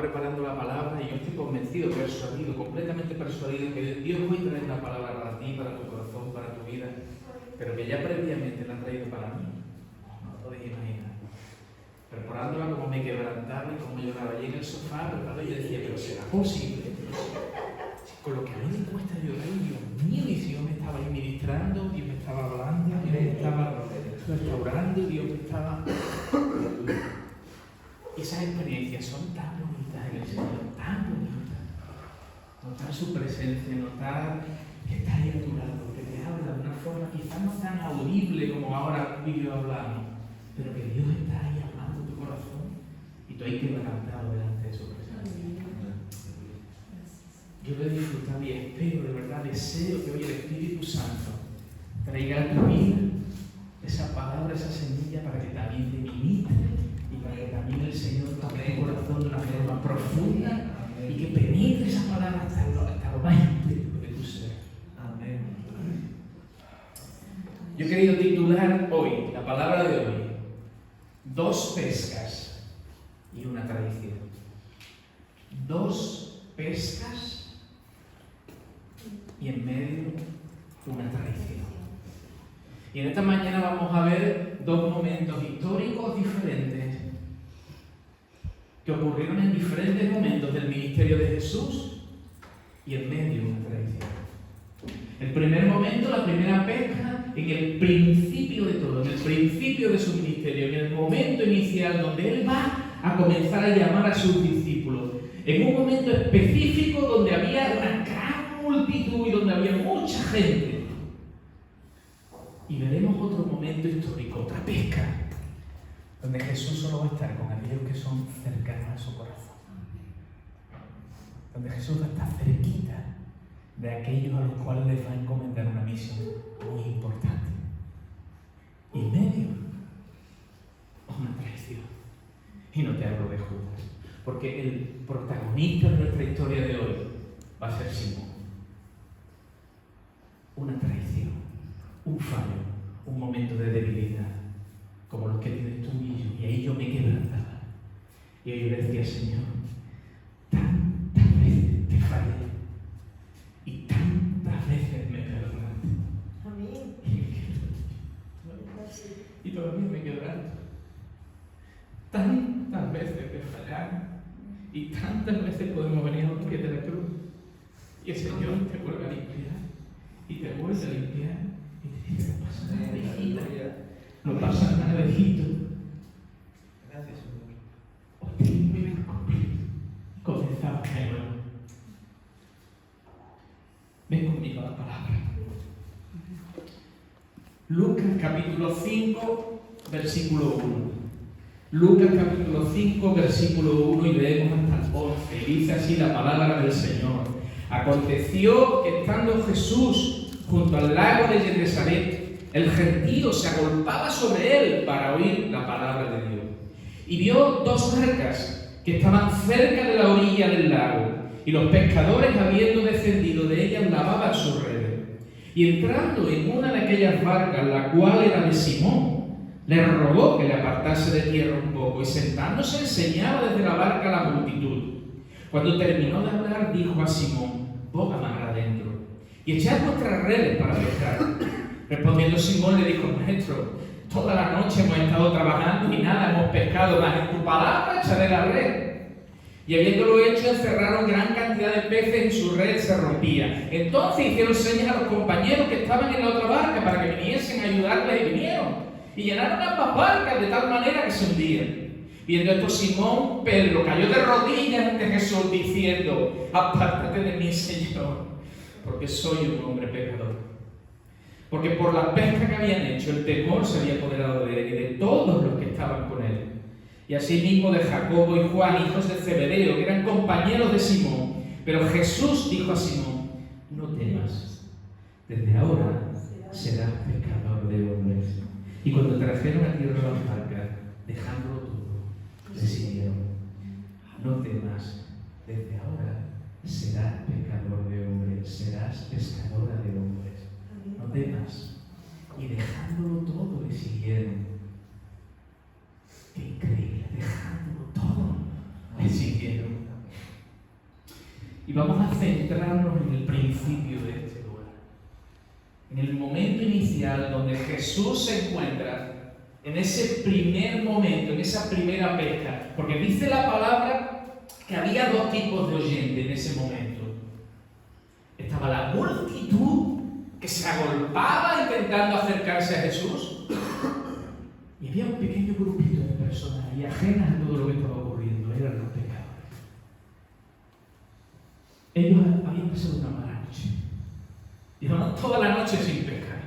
preparando la palabra y yo estoy convencido, persuadido, completamente persuadido que Dios hoy trae una palabra para ti, para tu corazón, para tu vida, pero que ya previamente la ha traído para mí. No lo podéis imaginar. Preparándola como me quebrantaba y como lloraba allí en el sofá, preparado, yo decía, pero ¿será posible? Con lo que a mí me cuesta llorar, Dios mío, y si Dios me estaba ahí ministrando, Dios me estaba hablando, Dios me estaba restaurando, Dios me estaba... Esas experiencias son tan bonitas en el Señor, tan bonitas. Notar su presencia, notar que está ahí a tu lado, que te habla de una forma quizás no tan audible como ahora tú y yo hablamos, pero que Dios está ahí hablando tu corazón y tú ahí quebrantado delante de su presencia. Yo lo he disfrutado y espero, de verdad, deseo que hoy el Espíritu Santo traiga a tu vida esa palabra, esa semilla para que también te ministre y para que también el Señor toque tu corazón de una forma profunda y que penetre esa palabra hasta lo más íntimo de tu ser. Amén. Yo he querido titular hoy, la palabra de hoy, 2 pescas y una tradición. 2 pescas y en medio una tradición. Y en esta mañana vamos a ver 2 momentos históricos diferentes que ocurrieron en diferentes momentos del ministerio de Jesús y en medio una tradición. El primer momento, la primera pesca, en el principio de todo, en el principio de su ministerio, en el momento inicial donde Él va a comenzar a llamar a sus discípulos, en un momento específico donde había una gran multitud y donde había mucha gente. Y veremos otro momento histórico, otra pesca, donde Jesús solo va a estar con aquellos que son cercanos a su corazón. Donde Jesús va a estar cerquita de aquellos a los cuales les va a encomendar una misión muy importante. Y en medio, una traición. Y no te hablo de Judas, porque el protagonista de nuestra historia de hoy va a ser Simón. Una traición, un fallo, un momento de debilidad, como los que tienes tú y yo. Y ahí yo me quebrantaba. Y ahí yo le decía, Señor, tantas veces te fallé y tantas veces me perdonaste. Amén. Y todavía me quebranto. Tantas veces te fallaron y tantas veces podemos venir a los pies de la cruz y el Señor te vuelve a limpiar y te vuelve a limpiar y te dice, no pasa nada, hijito, no pasa nada, hijito. Gracias, Señor. Hoy te limpio y comenzamos de nuevo. Ven conmigo a la palabra. Lucas capítulo 5, versículo 1. Lucas capítulo 5, versículo 1 y leemos hasta el 11. Y dice así la palabra del Señor. Aconteció que estando Jesús junto al lago de Genesaret, el gentío se agolpaba sobre él para oír la palabra de Dios. Y vio 2 barcas que estaban cerca de la orilla del lago, y los pescadores, habiendo descendido de ellas, lavaban sus redes. Y entrando en una de aquellas barcas, la cual era de Simón, le rogó que le apartase de tierra un poco, y sentándose enseñaba desde la barca a la multitud. Cuando terminó de hablar, dijo a Simón, boga mar adentro, y echad vuestras redes para pescar. Respondiendo Simón le dijo, Maestro, toda la noche hemos estado trabajando y nada hemos pescado, mas en tu palabra echaré la red. Y habiéndolo hecho, encerraron gran cantidad de peces y su red se rompía. Entonces hicieron señas a los compañeros que estaban en la otra barca para que viniesen a ayudarles, y vinieron. Y llenaron ambas barcas de tal manera que se hundían. Viendo esto, Simón Pedro cayó de rodillas ante Jesús diciendo, apártate de mí, Señor, porque soy un hombre pecador. Porque por la pesca que habían hecho, el temor se había apoderado de él y de todos los que estaban con él. Y asimismo de Jacobo y Juan, hijos de Zebedeo, que eran compañeros de Simón. Pero Jesús dijo a Simón, no temas, desde ahora serás pescador de hombres. Y cuando trajeron a tierra las barcas, dejándolo todo, le siguieron. No temas, desde ahora serás pescador de hombres, serás pescadora de hombres. No temas. Y dejándolo todo, le siguieron. Qué increíble, dejándolo todo, le siguieron. Y vamos a centrarnos en el principio de este lugar. En el momento inicial donde Jesús se encuentra, en ese primer momento, en esa primera pesca. Porque dice la palabra que había dos tipos de oyentes en ese momento. Estaba la multitud que se agolpaba intentando acercarse a Jesús. Y había un pequeño grupito de personas ahí ajenas a todo lo que estaba ocurriendo. Eran los pecadores. Ellos habían pasado una mala noche. Llevaban toda la noche sin pescar.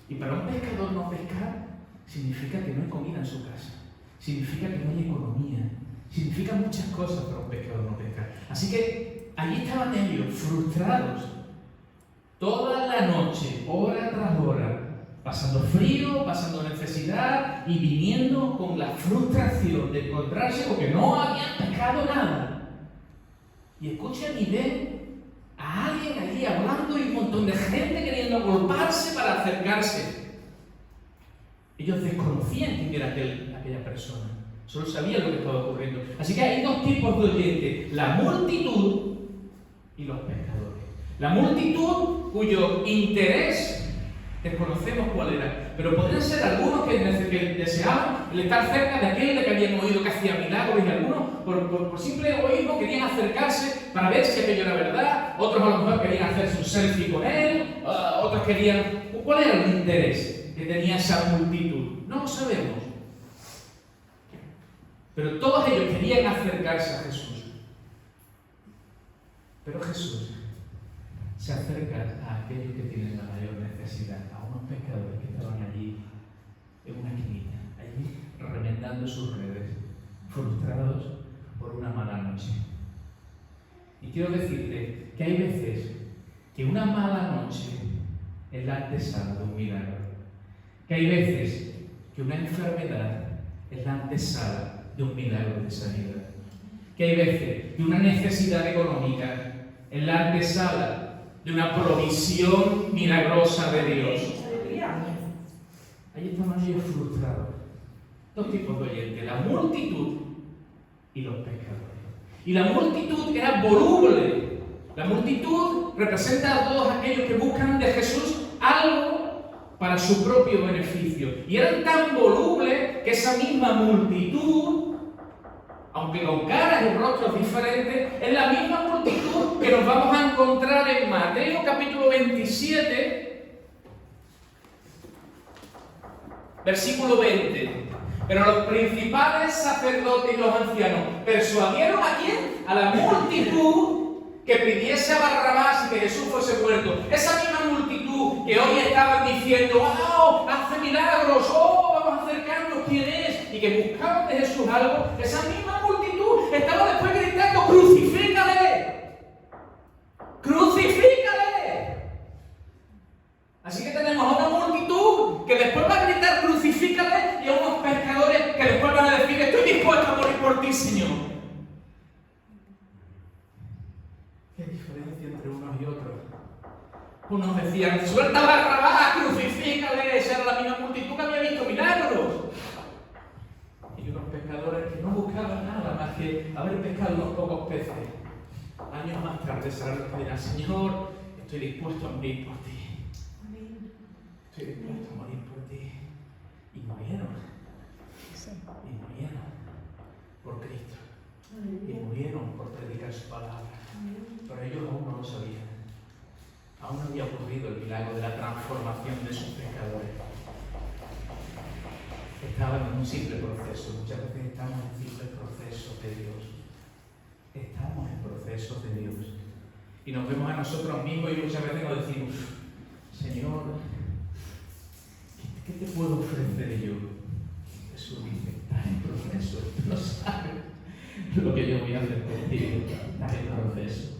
Y para un pescador no pescar significa que no hay comida en su casa. Significa que no hay economía. Significa muchas cosas para un pescador no pescar. Así que allí estaban ellos, frustrados. Toda la noche, hora tras hora, pasando frío, pasando necesidad y viniendo con la frustración de encontrarse porque no habían pescado nada. Y escuchan y ven a alguien allí hablando y un montón de gente queriendo agolparse para acercarse. Ellos desconocían quién era aquella persona. Solo sabían lo que estaba ocurriendo. Así que hay dos tipos de oyentes: la multitud y los pescadores. La multitud cuyo interés desconocemos cuál era, pero podrían ser algunos que deseaban el estar cerca de aquel que habían oído que hacía milagros, y algunos por simple oírlo querían acercarse para ver si aquello era verdad. Otros a lo mejor querían hacerse un selfie con él, otros querían... ¿Cuál era el interés que tenía esa multitud? No lo sabemos. Pero todos ellos querían acercarse a Jesús. Pero Jesús se acerca a aquellos que tienen la mayor necesidad, a unos pescadores que estaban allí en una esquinita, allí remendando sus redes, frustrados por una mala noche. Y quiero decirte que hay veces que una mala noche es la antesala de un milagro, que hay veces que una enfermedad es la antesala de un milagro de sanidad, que hay veces que una necesidad económica es la antesala de una provisión milagrosa de Dios. Ahí estamos ellos frustrados. Dos tipos de oyentes: la multitud y los pescadores. Y la multitud era voluble. La multitud representa a todos aquellos que buscan de Jesús algo para su propio beneficio. Y eran tan volubles que esa misma multitud, aunque con caras y rostros diferentes, es la misma multitud que nos vamos a encontrar en Mateo capítulo 27, versículo 20. Pero los principales sacerdotes y los ancianos persuadieron ¿a quién? A la multitud que pidiese a Barrabás y que Jesús fuese muerto. Esa misma multitud que hoy estaban diciendo: ¡wow! ¡Hace milagros! ¡Oh! ¡Vamos a acercarnos! ¿Quién es? Y que buscaban de Jesús algo. Esa misma multitud estaba después gritando: ¡crucifícale! ¡Crucifícale! Así que tenemos a una multitud que después va a gritar: ¡crucifícale! Y a unos pescadores que después van a decir: ¡estoy dispuesto a morir por ti, Señor! ¿Qué diferencia entre unos y otros? Unos decían: ¡suelta a Barrabás! ¡Crucifícale! Esa era la misma multitud que había visto milagros. Y unos pescadores que no buscaban nada más que haber pescado unos pocos peces. Años más tarde serán los que dirán: Señor, estoy dispuesto a morir por ti. Estoy dispuesto a morir por ti. Y murieron. Y murieron por Cristo. Y murieron por predicar su palabra. Pero ellos aún no lo sabían. Aún no había ocurrido el milagro de la transformación de sus pecadores. Estaban en un simple proceso. Muchas veces estamos en simples procesos de Dios. Estamos en procesos de Dios. Y nos vemos a nosotros mismos y muchas veces nos decimos: Señor, ¿qué te puedo ofrecer yo? Jesús dice: estás en proceso. No sabes lo que yo voy a hacer contigo. Estás en proceso.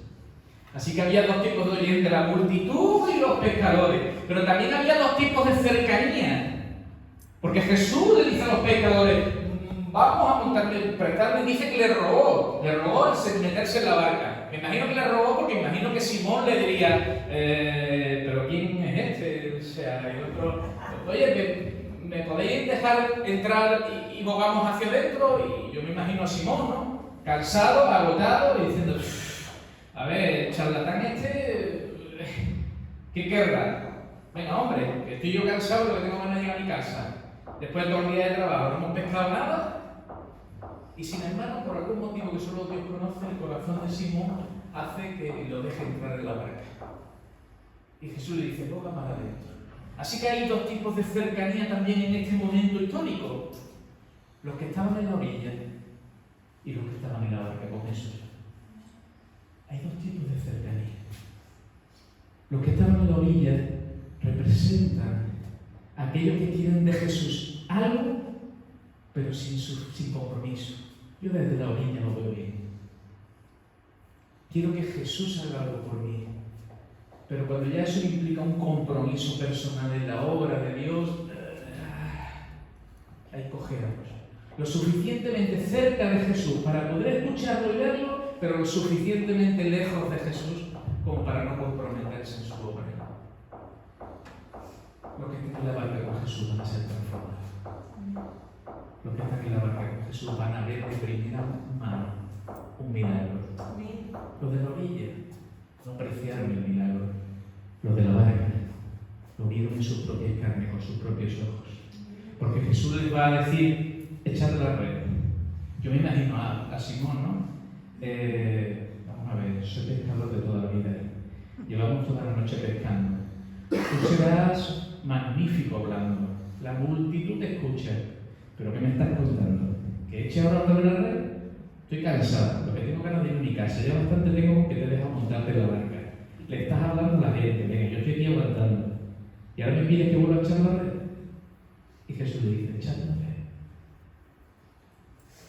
Así que había dos tipos de oyentes: la multitud y los pescadores. Pero también había dos tipos de cercanía. Porque Jesús le dice a los pescadores: vamos a montarle, prestarle. Dice que le rogó el meterse en la barca. Me imagino que le rogó porque imagino que Simón le diría: ¿pero quién es este? O sea, el otro: oye, ¿me podéis dejar entrar y bogamos hacia adentro? Y yo me imagino a Simón, ¿no? Cansado, agotado, y diciendo: A ver, el charlatán este, ¿qué querrá? Venga, hombre, que estoy yo cansado de que tengo ganas de ir a mi casa. Después de todo el día de trabajo, no hemos pescado nada. Y sin embargo, por algún motivo que solo Dios conoce, el corazón de Simón hace que lo deje entrar en la barca. Y Jesús le dice, boga para adentro. Así que hay dos tipos de cercanía también en este momento histórico. Los que estaban en la orilla y los que estaban en la barca con Jesús. Hay dos tipos de cercanía. Los que estaban en la orilla representan a aquellos que quieren de Jesús algo, pero sin compromiso. Yo desde la orilla lo veo bien. Quiero que Jesús haga algo por mí. Pero cuando ya eso implica un compromiso personal en la obra de Dios, hay cojeras. Lo suficientemente cerca de Jesús para poder escucharlo y verlo, pero lo suficientemente lejos de Jesús como para no comprometerse en su obra. Los que están en la barca con Jesús van a ser transformados. Los que están en la barca con Jesús van a ver de primera mano un milagro. Los de la orilla no apreciaron el milagro. Los de la barca lo vieron en sus propias carnes, con sus propios ojos. Porque Jesús les va a decir, echad la red. Yo me imagino a Simón, ¿no? Vamos a ver, soy pescador de toda la vida. Llevamos toda la noche pescando. Tú serás magnífico hablando. La multitud te escucha. ¿Pero qué me estás contando? ¿Que eche ahora otra vez la red? Estoy cansado. Lo que tengo ganas de ir a mi casa. Ya bastante tengo que te dejas montarte en la barca. Le estás hablando a la gente. Venga, yo estoy aquí aguantando. Y ahora me pides que vuelva a echar la red. Y Jesús le dice, echad la red.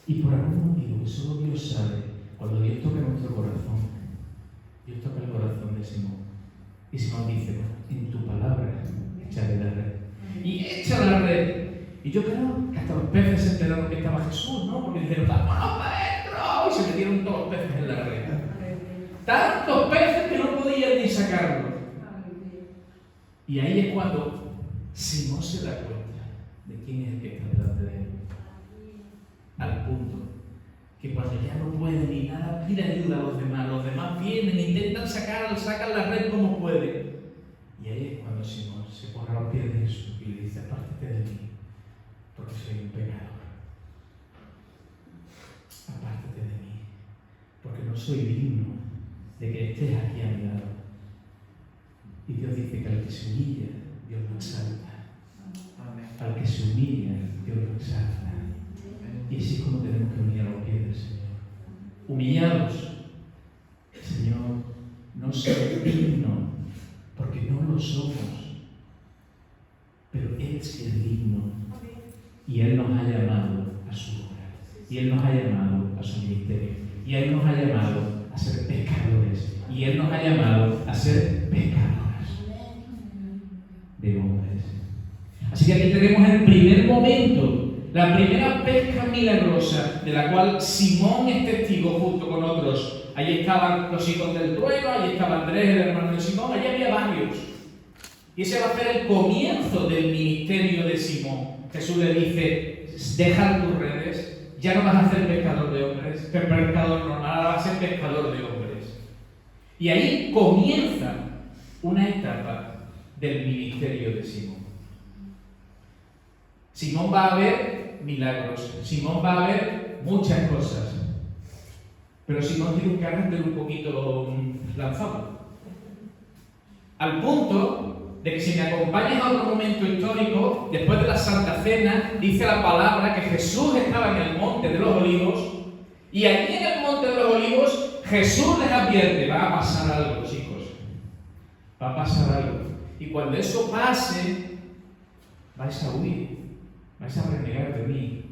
Y por algún motivo que solo Dios sabe, cuando Dios toca nuestro corazón, Dios toca el corazón de Simón. Y Simón dice, en tu palabra, echaré la red. Y echa la red. Y yo creo que hasta los peces se enteraron que estaba Jesús, ¿no? Porque dijeron, ¡vámonos para adentro! Y se metieron todos los peces en la red. Tantos peces que no podían ni sacarlo. Y ahí es cuando Simón se da cuenta de quién es el que está delante de él. Al punto que cuando ya no puede ni nada, pide ayuda a los demás vienen, intentan sacan la red como pueden. Y ahí es cuando Simón se pone a los pies de Jesús y le dice, apártate de mí, porque soy un pecador. Apártate de mí, porque no soy digno de que estés aquí a mi lado. Y Dios dice que al que se humilla, Dios lo exalta. Al que se humilla, Dios lo exalta. Y así es como tenemos que humillar a los pies del Señor. Humillados, Señor, no soy digno, porque no lo somos. Pero Él sí es digno. Y Él nos ha llamado a su obra. Y Él nos ha llamado a su ministerio. Y Él nos ha llamado a ser pescadores. Y Él nos ha llamado a ser pescadoras de hombres. Así que aquí tenemos el primer momento, la primera pesca milagrosa de la cual Simón es testigo junto con otros. Allí estaban los hijos del trueno, allí estaba Andrés, el hermano de Simón, allí había varios. Y ese va a ser el comienzo del ministerio de Simón. Jesús le dice, deja tus redes, ya no vas a ser pescador de hombres, pescador normal, ahora vas a ser pescador de hombres. Y ahí comienza una etapa del ministerio de Simón. Simón va a ver milagros, Simón va a ver muchas cosas, pero Simón tiene un carácter un poquito lanzado. Al punto de que si me acompañas a otro momento histórico, después de la Santa Cena, dice la palabra que Jesús estaba en el Monte de los Olivos, y allí en el Monte de los Olivos Jesús les advierte, va a pasar algo, chicos, va a pasar algo. Y cuando eso pase, vais a huir. Vais a renegar de mí.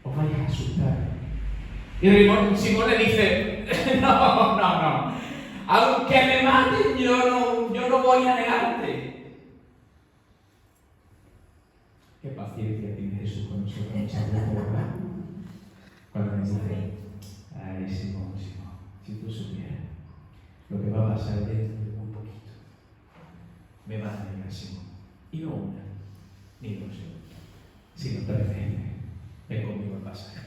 Os vais a asustar. Y Simón le dice, no. Aunque me maten, yo no voy a negarte. Qué paciencia tiene Jesús con nosotros muchas veces, ¿verdad? Cuando nos dice, ay, Simón, si tú supieras lo que va a pasar dentro de muy poquito, me vas a negar, Simón. Y no una, ni dos, sino 3 veces. Ven conmigo al pasaje.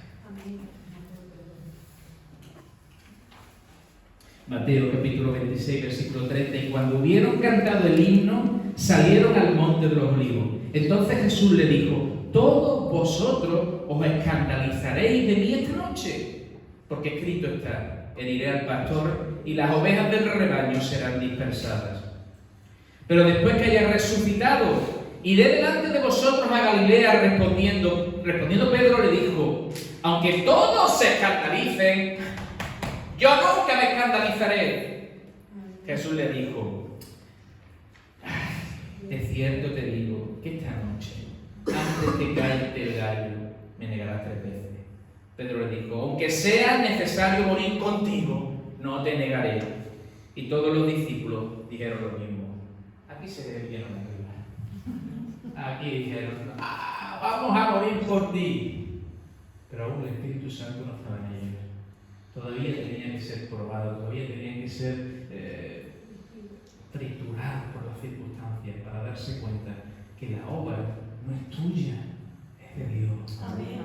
Mateo capítulo 26, versículo 30, y cuando hubieron cantado el himno, salieron al monte de los olivos. Entonces Jesús le dijo: todos vosotros os escandalizaréis de mí esta noche, porque escrito está: heriré al pastor y las ovejas del rebaño serán dispersadas. Pero después que haya resucitado, iré delante de vosotros a Galilea. Respondiendo Pedro le dijo: aunque todos se escandalicen, yo nunca me escandalizaré. Jesús le dijo: de cierto te digo que esta noche, antes de caerte el gallo, me negarás 3 veces. Pedro le dijo: aunque sea necesario morir contigo, no te negaré. Y todos los discípulos dijeron lo mismo. Aquí se vieron arriba. Aquí dijeron: vamos a morir por ti. Pero aún el Espíritu Santo no estaba en ellos. Todavía tenían que ser probados, todavía tenían que ser triturados por las circunstancias para darse cuenta que la obra no es tuya, es de Dios. Amén.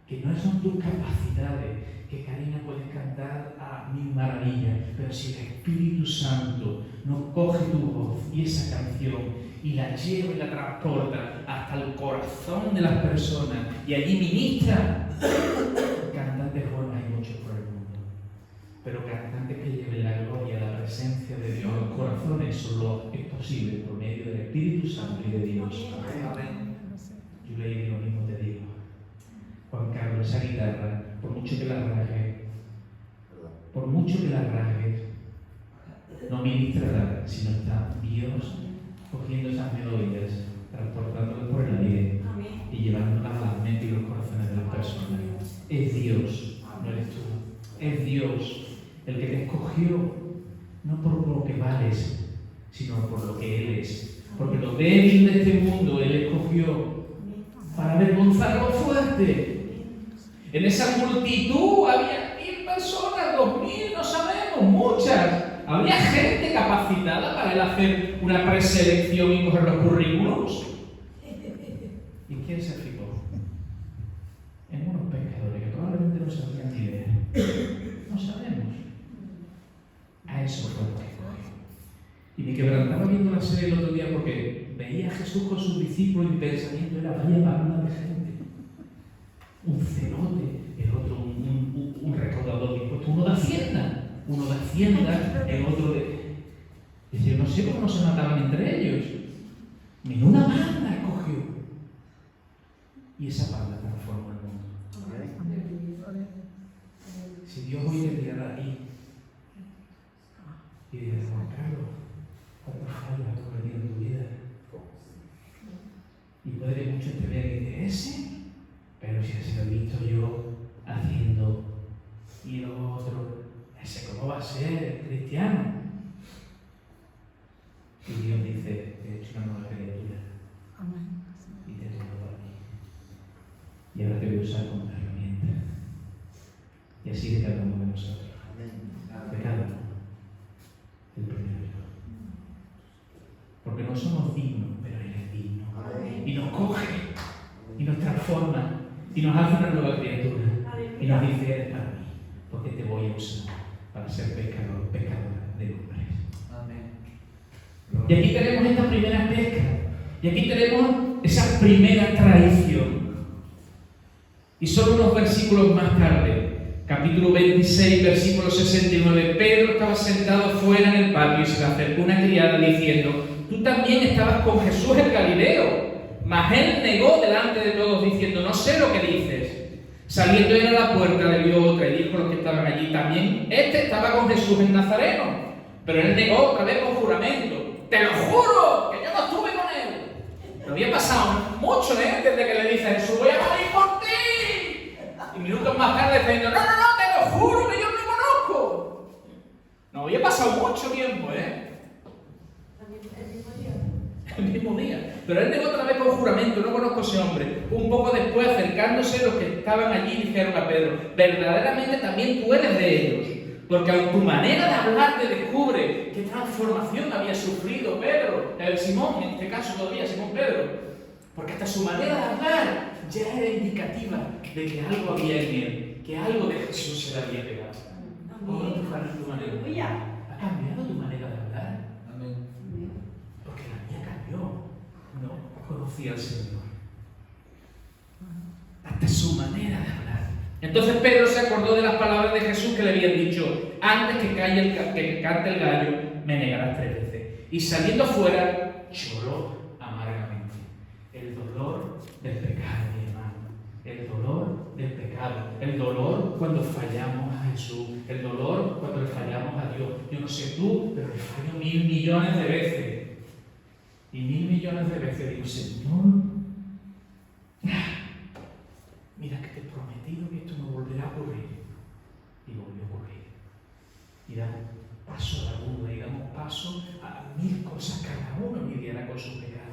Que no son tus capacidades, que Karina puedes cantar a mil maravillas, pero si el Espíritu Santo no coge tu voz y esa canción y la lleva y la transporta hasta el corazón de las personas y allí ministra, cantantes buenos hay muchos por el mundo, pero cantantes que lleven la gloria, la presencia de Dios a los corazones solo es posible por medio del Espíritu Santo y de Dios. Amén. Yo le digo lo mismo, te digo: Juan Carlos, esa guitarra, por mucho que la rasgues, no ministrará si no está Dios cogiendo esas melodías, transportándolas por el aire y llevándolas a las mentes y los corazones de las personas. Es Dios, no eres tú. Es Dios el que te escogió, no por lo que vales, sino por lo que Él es. Porque lo débil de este mundo Él escogió para avergonzar a lo fuerte. En esa multitud había 1000 personas, 2000, no sabemos, muchas. Había gente capacitada para él hacer una preselección y coger los currículos. ¿Y quién se fijó? En unos pescadores que probablemente no sabían ni leer. No sabemos. A eso fue lo que escogió. Y me quebrantaba viendo la serie el otro día porque veía a Jesús con sus discípulos y mi pensamiento era: vaya banda de gente. Un celote, el otro un recaudador de impuestos, uno de Hacienda, el otro de... Dice: no sé cómo no se mataban entre ellos. Ninguna banda escogió. Y esa banda transformó el mundo. Si Dios hoy te tirara ahí y dices: Juan Carlos, ¿cuántas fallas has cometido en tu vida? Y puede que muchos te vean y digan: ese, pero si se lo he visto yo haciendo y lo otro, ese cómo va a ser cristiano. Y Dios dice: te he hecho una nueva criatura y te he tomado para mí. Y ahora te voy a usar como una herramienta. Y así de cada uno de nosotros. De cada uno. El primero. Porque no somos dignos, pero Él es digno. Y nos coge, y nos transforma, y nos hace una nueva criatura. Y nos dice: eres para mí, porque te voy a usar para ser pescadora de hombres. Y aquí tenemos esta primera pesca. Y aquí tenemos esa primera traición. Y solo unos versículos más tarde, capítulo 26, versículo 69, Pedro estaba sentado fuera en el patio y se le acercó una criada diciendo: tú también estabas con Jesús el Galileo. Mas él negó delante de todos diciendo: no sé lo que dices. Saliendo él a la puerta le vio otra y dijo a los que estaban allí: también este estaba con Jesús el Nazareno. Pero él negó otra vez con juramento: te lo juro que yo no estuve con él. No había pasado mucho desde que le dice a Jesús: voy a morir por ti. Y minutos más tarde está diciendo: no, te lo juro que yo no lo conozco. No había pasado mucho tiempo, el mismo día. Pero él negó otra vez con juramento: no conozco a ese hombre. Un poco después, acercándose los que estaban allí, dijeron a Pedro: verdaderamente también tú eres de ellos, porque aun tu manera de hablar te descubre qué transformación había sufrido Pedro, Simón, en este caso todavía Simón Pedro, porque hasta su manera de hablar ya era indicativa de que algo había en él, que algo de Jesús se le había pegado. triunfar en tu manera de hablar? ¿Ha cambiado tu manera de hablar? Amén. Porque la mía cambió. No conocía al Señor. Hasta su manera de hablar. Entonces Pedro se acordó de las palabras de Jesús que le habían dicho: antes que cante el gallo, me negarás 3 veces. Y saliendo fuera, lloró amargamente. El dolor del pecado, mi hermano. El dolor del pecado. El dolor cuando fallamos a Jesús. El dolor cuando le fallamos a Dios. Yo no sé tú, pero le fallo 1000 millones de veces. Y 1000 millones de veces digo: Señor, mira que te he prometido que esto no volverá a ocurrir. Y volvió a ocurrir. Y damos paso a la duda, y damos paso a 1000 cosas. Cada uno lidiará con sus pecados.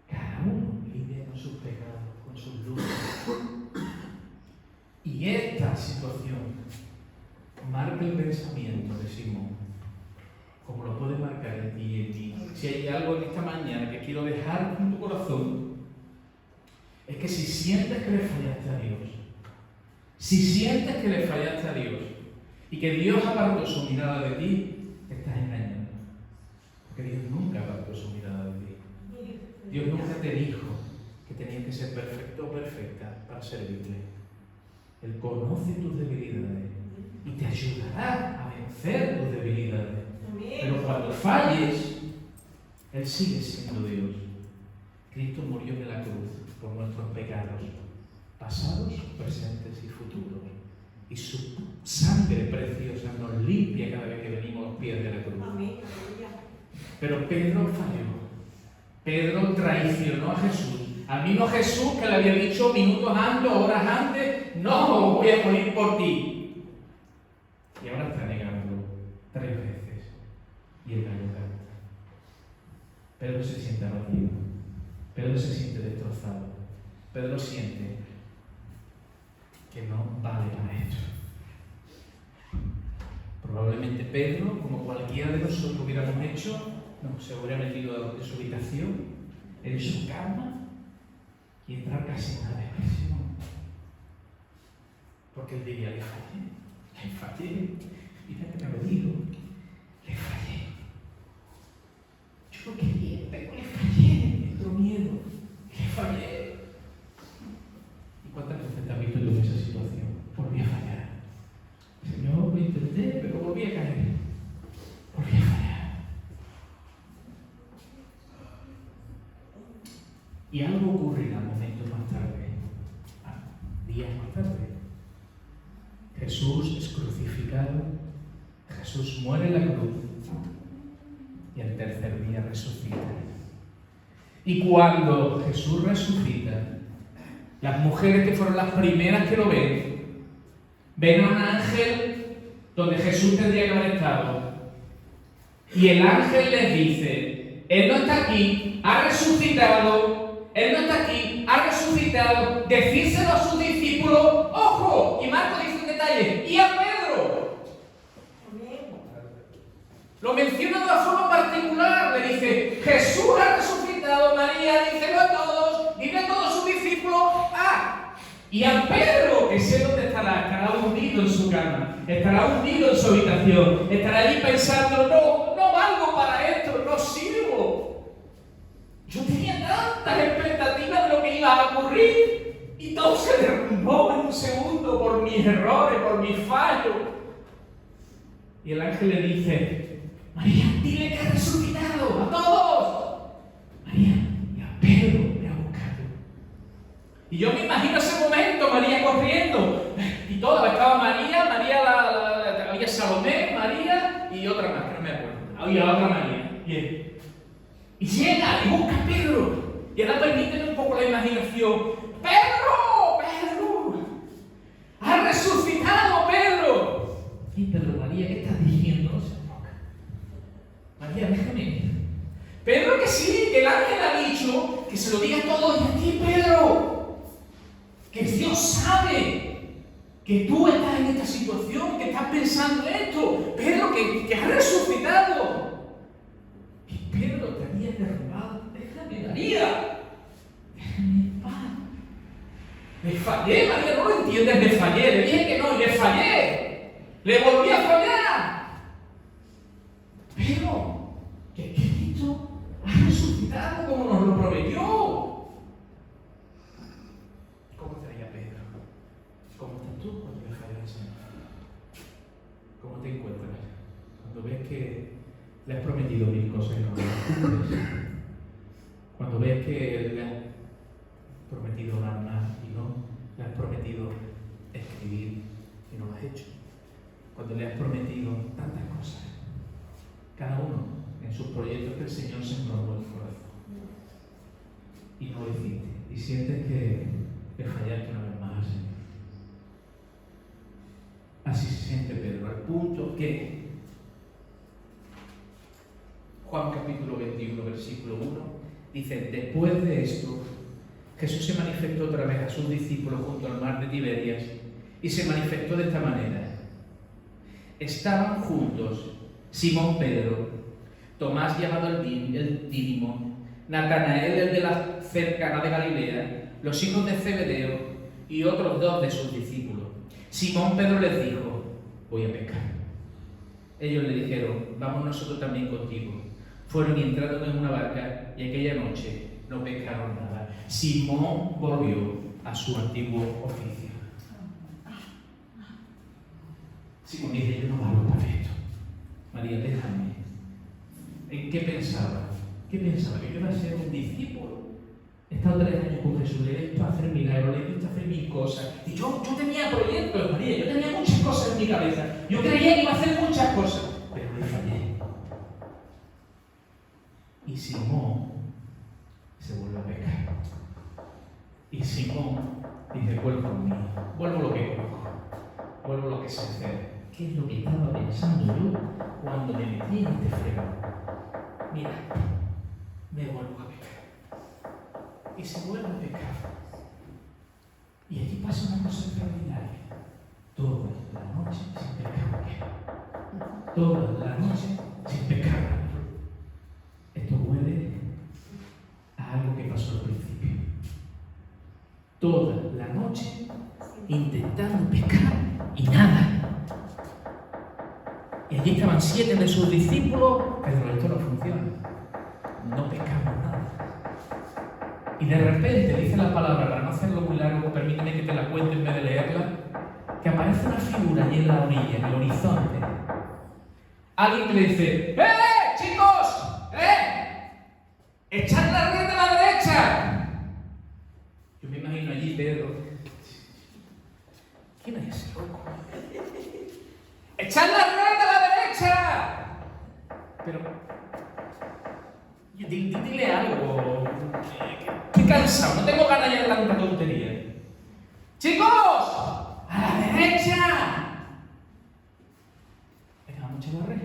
Cada uno lidia con sus pecados, con sus luchas. Y esta situación marca el pensamiento de Simón, como lo puede marcar en ti y en mí. Si hay algo en esta mañana que quiero dejar en tu corazón, es que si sientes que le fallaste a Dios, si sientes que le fallaste a Dios y que Dios apartó su mirada de ti, te estás engañando. Porque Dios nunca apartó su mirada de ti. Dios nunca te dijo que tenías que ser perfecto o perfecta para servirle. Él conoce tus debilidades y te ayudará a vencer tus debilidades. Pero cuando falles, Él sigue siendo Dios. Cristo murió en la cruz por nuestros pecados, pasados, presentes y futuros. Y su sangre preciosa nos limpia cada vez que venimos a los pies de la cruz. Pero Pedro falló. Pedro traicionó a Jesús. Al mismo Jesús que le había dicho minutos antes, horas antes: no voy a morir por ti. Y ahora está negando 3 veces. Y el gallo canta. Pedro se siente abatido. Pedro se siente destrozado. Pedro siente que no vale para esto. Probablemente Pedro, como cualquiera de nosotros hubiéramos hecho, no, se hubiera metido en su habitación, en su cama, y entrar casi en una depresión. Porque él diría: le fallé, mira que me lo digo, le fallé. Yo lo quería, pero le fallé, entró miedo, le fallé. ¿Y cuántas veces te has visto tú en esa situación? Volví a fallar. Señor, lo intenté, pero volví a caer. Volví a fallar. Y algo ocurrirá momentos más tarde, días más tarde. Jesús es crucificado, Jesús muere en la cruz y al tercer día resucita. Y cuando Jesús resucita, las mujeres que fueron las primeras que lo ven a un ángel donde Jesús tendría que haber estado. Y el ángel les dice: Él no está aquí, ha resucitado. Él no está aquí, ha resucitado. Decírselo a sus discípulos. ¡Ojo! Y Marcos dice un detalle: y a Pedro. Lo menciona de una forma particular. Le dice: Jesús ha resucitado. María, díselo a todos. Dile a todos sus discípulos. Y a Pedro, que sé dónde estará. Estará hundido en su cama. Estará hundido en su habitación. Estará allí pensando: no valgo para esto, no sirvo. Yo tenía tantas expectativas de lo que iba a ocurrir y todo se derrumbó en un segundo por mis errores, por mis fallos. Y el ángel le dice: María, dile que ha resucitado, a todos. María, y a Pedro le ha buscado. Y yo me imagino ese momento, María corriendo. Y todas, estaba María, había Salomé, María y otra más, que no me acuerdo. Había otra María. Bien. Y llega y busca a Pedro. Y ahora permíteme un poco la imaginación. ¡Pedro! ¡Ha resucitado Pedro! Y Pedro: María, ¿qué estás diciendo? No se enfoca. María, déjame. Pedro, que sí, que el ángel ha dicho que se lo diga a todos y a ti, Pedro. Que Dios sabe que tú estás en esta situación, que estás pensando esto. Pedro, que ha resucitado. Pedro te había derrubado. Déjame, María. Déjame en paz. Le fallé, María, no lo entiendes. Le fallé. Le dije que no y le fallé. Le volví a fallar. Pero que Cristo ha resucitado como nos lo prometió. ¿Cómo estaría Pedro? ¿Cómo estás tú cuando le fallas al Señor? ¿Cómo te encuentras cuando ves que le has prometido 1000 cosas y no las cumples? Cuando ves que le has prometido orar más y no le has prometido escribir y no lo has hecho. Cuando le has prometido tantas cosas, cada uno en sus proyectos que el Señor sembró en el corazón, y no lo hiciste, y sientes que le fallaste una vez más al Señor. Así se siente Pedro, al punto que Juan capítulo 21, versículo 1, dice: después de esto, Jesús se manifestó otra vez a sus discípulos junto al mar de Tiberias, y se manifestó de esta manera. Estaban juntos Simón Pedro, Tomás llamado el Dídimo, Natanael el de la cercana de Galilea, los hijos de Zebedeo y otros 2 de sus discípulos. Simón Pedro les dijo: voy a pescar. Ellos le dijeron: vamos nosotros también contigo. Fueron y entraron en una barca, y aquella noche no pescaron nada. Simón volvió a su antiguo oficio. Simón dice: yo no valgo para esto. María, déjame. ¿En qué pensaba? ¿Qué pensaba? Que yo iba a ser un discípulo. He estado 3 años con Jesús, le he visto hacer milagros, le he visto hacer 1000 cosas. Y yo tenía proyectos, María, yo tenía muchas cosas en mi cabeza. Yo creía que iba a hacer muchas cosas, pero le fallé. Y Simón se vuelve a pecar. Y Simón dice: vuelvo conmigo, vuelvo lo que conozco, vuelvo lo que sé hacer. ¿Qué es lo que estaba pensando yo cuando me metí en este fregado? Mira, me vuelvo a pecar. Y se vuelve a pecar. Y aquí pasa una cosa extraordinaria. Toda la noche sin pecar. Toda la noche sin pecar. Esto huele a algo que pasó al principio. Toda la noche intentando pecar y nada. Y allí estaban 7 de sus discípulos, pero esto no funciona. No pescamos nada. Y de repente, dice la palabra, para no hacerlo muy largo, permíteme que te la cuente en vez de leerla, que aparece una figura allí en la orilla, en el horizonte. Alguien que le dice: chicos! ¡Echad la red a la derecha! Yo me imagino allí Pedro. ¿Quién es ese loco? ¡Echad la red a la derecha! Pero dile algo. Estoy cansado, no tengo ganas ya de tanta tontería. ¡Chicos! ¡A la derecha! Venga, vamos a echar la red.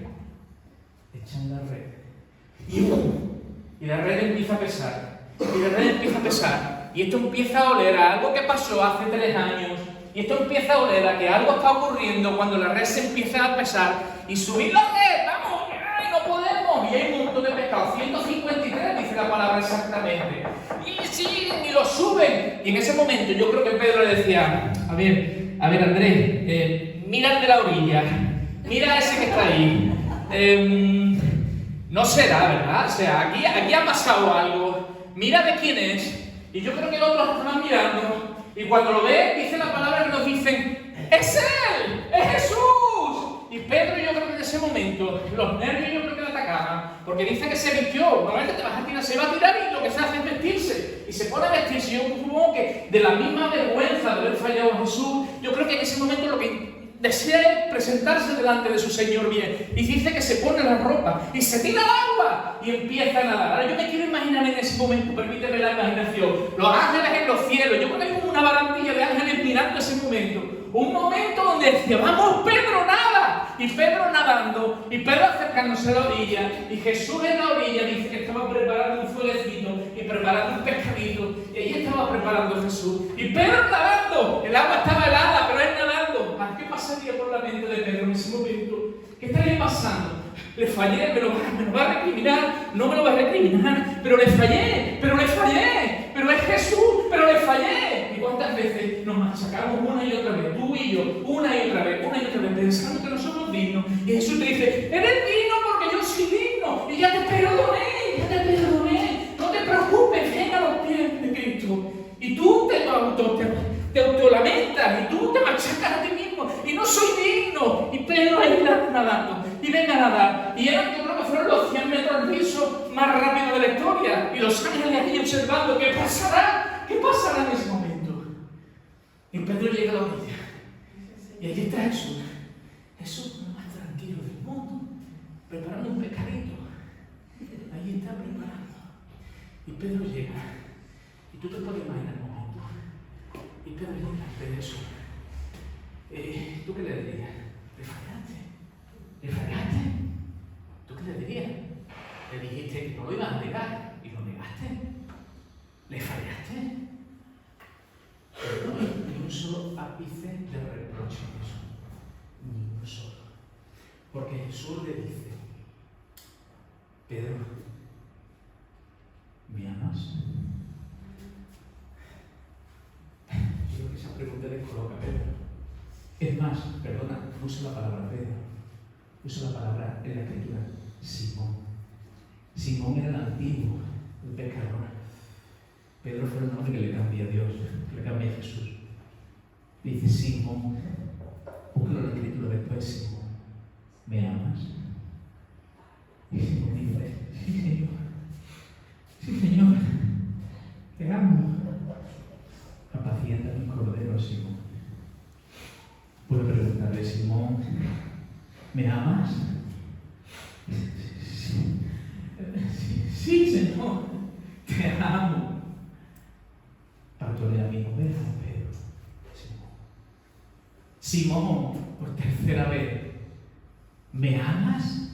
Echan la red. Y la red empieza a pesar. Y la red empieza a pesar. Y esto empieza a oler a algo que pasó hace 3 años. Y esto empieza a oler a que algo está ocurriendo cuando la red se empieza a pesar. Y subir la red, vamos, ¡ay, no podemos! Y hay un montón de pescados, 153 dice la palabra exactamente. Y siguen y lo suben. Y en ese momento yo creo que Pedro le decía: a ver Andrés, mira el de la orilla, mira a ese que está ahí. No será, ¿verdad? O sea, aquí ha pasado algo. Mira de quién es. Y yo creo que los otros estaban mirando. Y cuando lo ven, dice la palabra que nos dicen: ¡es Él! ¡Es Jesús! Y Pedro, yo creo que en ese momento, los nervios yo creo que le atacaban. Porque dice que se vistió. Normalmente te vas a tirar, se va a tirar y lo que se hace es vestirse. Y se pone a vestirse. Yo supongo que de la misma vergüenza de haber fallado a Jesús, yo creo que en ese momento lo que desea presentarse delante de su Señor bien. Y dice que se pone la ropa y se tira al agua y empieza a nadar. Ahora yo me quiero imaginar en ese momento, permíteme la imaginación, los ángeles en los cielos. Yo creo que hay como una barandilla de ángeles mirando ese momento. Un momento donde decía: vamos Pedro, nada. Y Pedro nadando, y Pedro acercándose a la orilla, y Jesús en la orilla dice que estaba preparando un fueguecito y preparando un pescadito, y ahí estaba preparando Jesús. Y Pedro nadando, el agua estaba helada, pero él nadando. ¿Qué pasaría por la mente de Pedro en ese momento? ¿Qué estaría pasando? Le fallé, me lo va a recriminar, no me lo va a recriminar, pero le fallé, pero es Jesús, pero le fallé. ¿Y cuántas veces nos machacamos una y otra vez, tú y yo, una y otra vez, pensando que Pedro ahí nadando, y venga a nadar. Y eran, yo creo que fueron los 100 metros al piso más rápidos de la historia. Y los ángeles ahí observando, ¿qué pasará? ¿Qué pasará en ese momento? Y Pedro llega a la orilla. Y allí está Jesús. Jesús, lo más tranquilo del mundo, preparando un pescadito. Ahí está preparando. Y Pedro llega. Y tú te puedes imaginar el momento. Y Pedro llega ante Jesús. ¿Tú qué le dirías? ¿Le fallaste? ¿Le fallaste? ¿Tú qué le dirías? Le dijiste que no lo ibas a negar y lo negaste. ¿Le fallaste? Pero no hay ni un solo ápice de reproche en eso. Ni un solo. Porque Jesús le dice: Pedro, ¿me amas? Yo creo que esa pregunta le coloca a Pedro. Es más, perdona, no uso la palabra Pedro, uso la palabra en la escritura Simón. Simón era el antiguo, el pecador. Pedro fue el nombre que le cambia a Dios, que le cambia a Jesús. Dice Simón, búscalo en la escritura después, Simón, ¿me amas? Y Simón dice, sí Señor, te amo. Apacienta mi cordero, Simón. Puedo preguntarle, Simón, ¿me amas? Sí, Señor, te amo. Pastore a mi oveja, Pedro. Simón, por tercera vez, ¿me amas?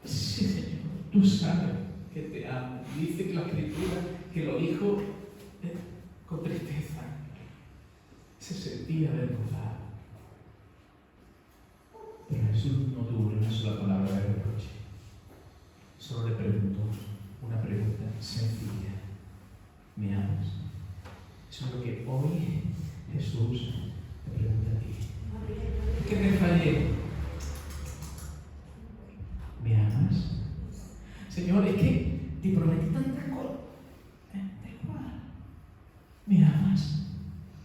Sí, Señor, tú sabes que te amo. Dice que la Escritura que lo dijo con tristeza. Se sentía avergonzado. Pero Jesús no tuvo una sola palabra de reproche. Solo le preguntó una pregunta sencilla: ¿me amas? Eso es lo que hoy Jesús te pregunta a ti. ¿Qué te fallé? ¿Me amas? Señor, es que te prometí tantas cosas. Da igual. ¿Me amas?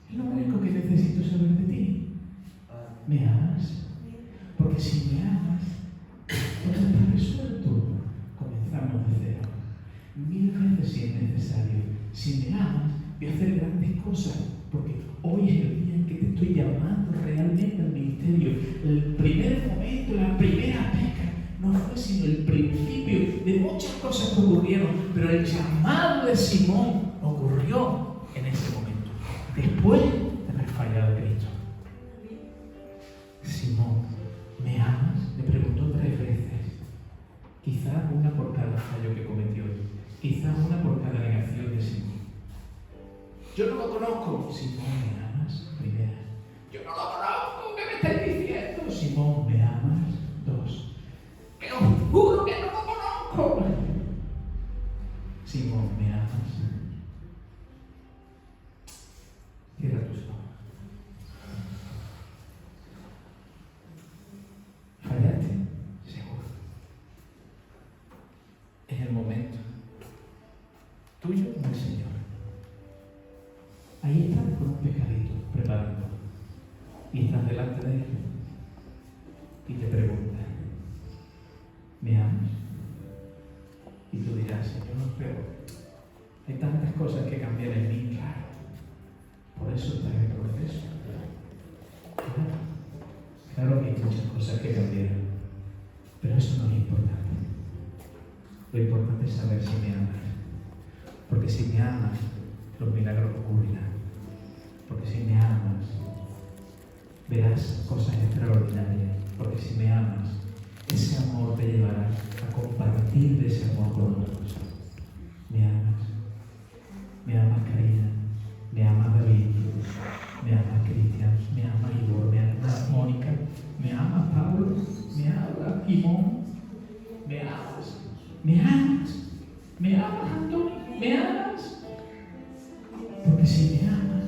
Es lo único que necesito saber de ti. ¿Me amas? Porque si me amas, todo está resuelto. Comenzamos de cero. 1000 veces si es necesario. Si me amas, voy a hacer grandes cosas. Porque hoy es el día en que te estoy llamando realmente al ministerio. El primer momento, la primera pesca, no fue sino el principio de muchas cosas que ocurrieron. Pero el llamado de Simón ocurrió en ese momento. Después de haber fallado a Cristo. Simón, ¿me amas? Le preguntó 3 veces. Quizás una por cada fallo que cometió. Quizás una por cada negación de Simón. Yo no lo conozco. Simón, ¿me amas? Primera. Yo no lo conozco. ¿Qué me estáis diciendo? Simón, ¿me amas? 2. Pero juro que no lo conozco. Simón, ¿me amas? Cierra tus ojos. ¿Fallaste? Seguro. Es el momento tuyo con el Señor. Ahí estás con un pescadito preparando. Y estás delante de Él. Y te pregunta: ¿me amas? Y tú dirás: Señor, pero hay tantas cosas que cambiar en mí, claro. Por eso está en el proceso. Claro que hay muchas cosas que cambiar, pero eso no es importante. Lo importante es saber si me amas. Porque si me amas, los milagros ocurrirán. Porque si me amas, verás cosas extraordinarias. Porque si me amas, ese amor te llevará a compartir de ese amor con otros. ¿Me amas? ¿Me amas, Karina? ¿Me ama David? ¿Me ama Cristian? ¿Me ama Igor? ¿Me ama Mónica? ¿Me ama Pablo? ¿Me ama Simón? ¿Me amas? ¿Me amas? ¿Me amas, Antonio? ¿Me amas? Porque si me amas,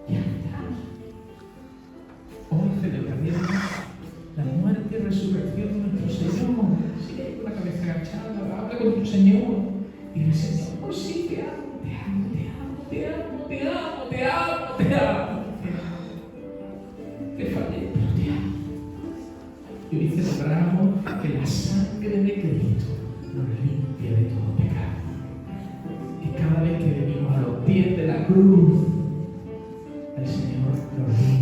ya está. Hoy celebraremos la muerte y resurrección de nuestro Señor. Sí, con la cabeza agachada, habla con tu Señor. Y el Señor, oh sí, te amo, te amo, te amo, te amo, te amo, te amo, te amo, te amo. te fallé, pero te amo. Y hoy celebramos que la sangre de Cristo nos limpia de todo pecado. Y cada vez que venimos a los pies de la cruz, el Señor nos limpia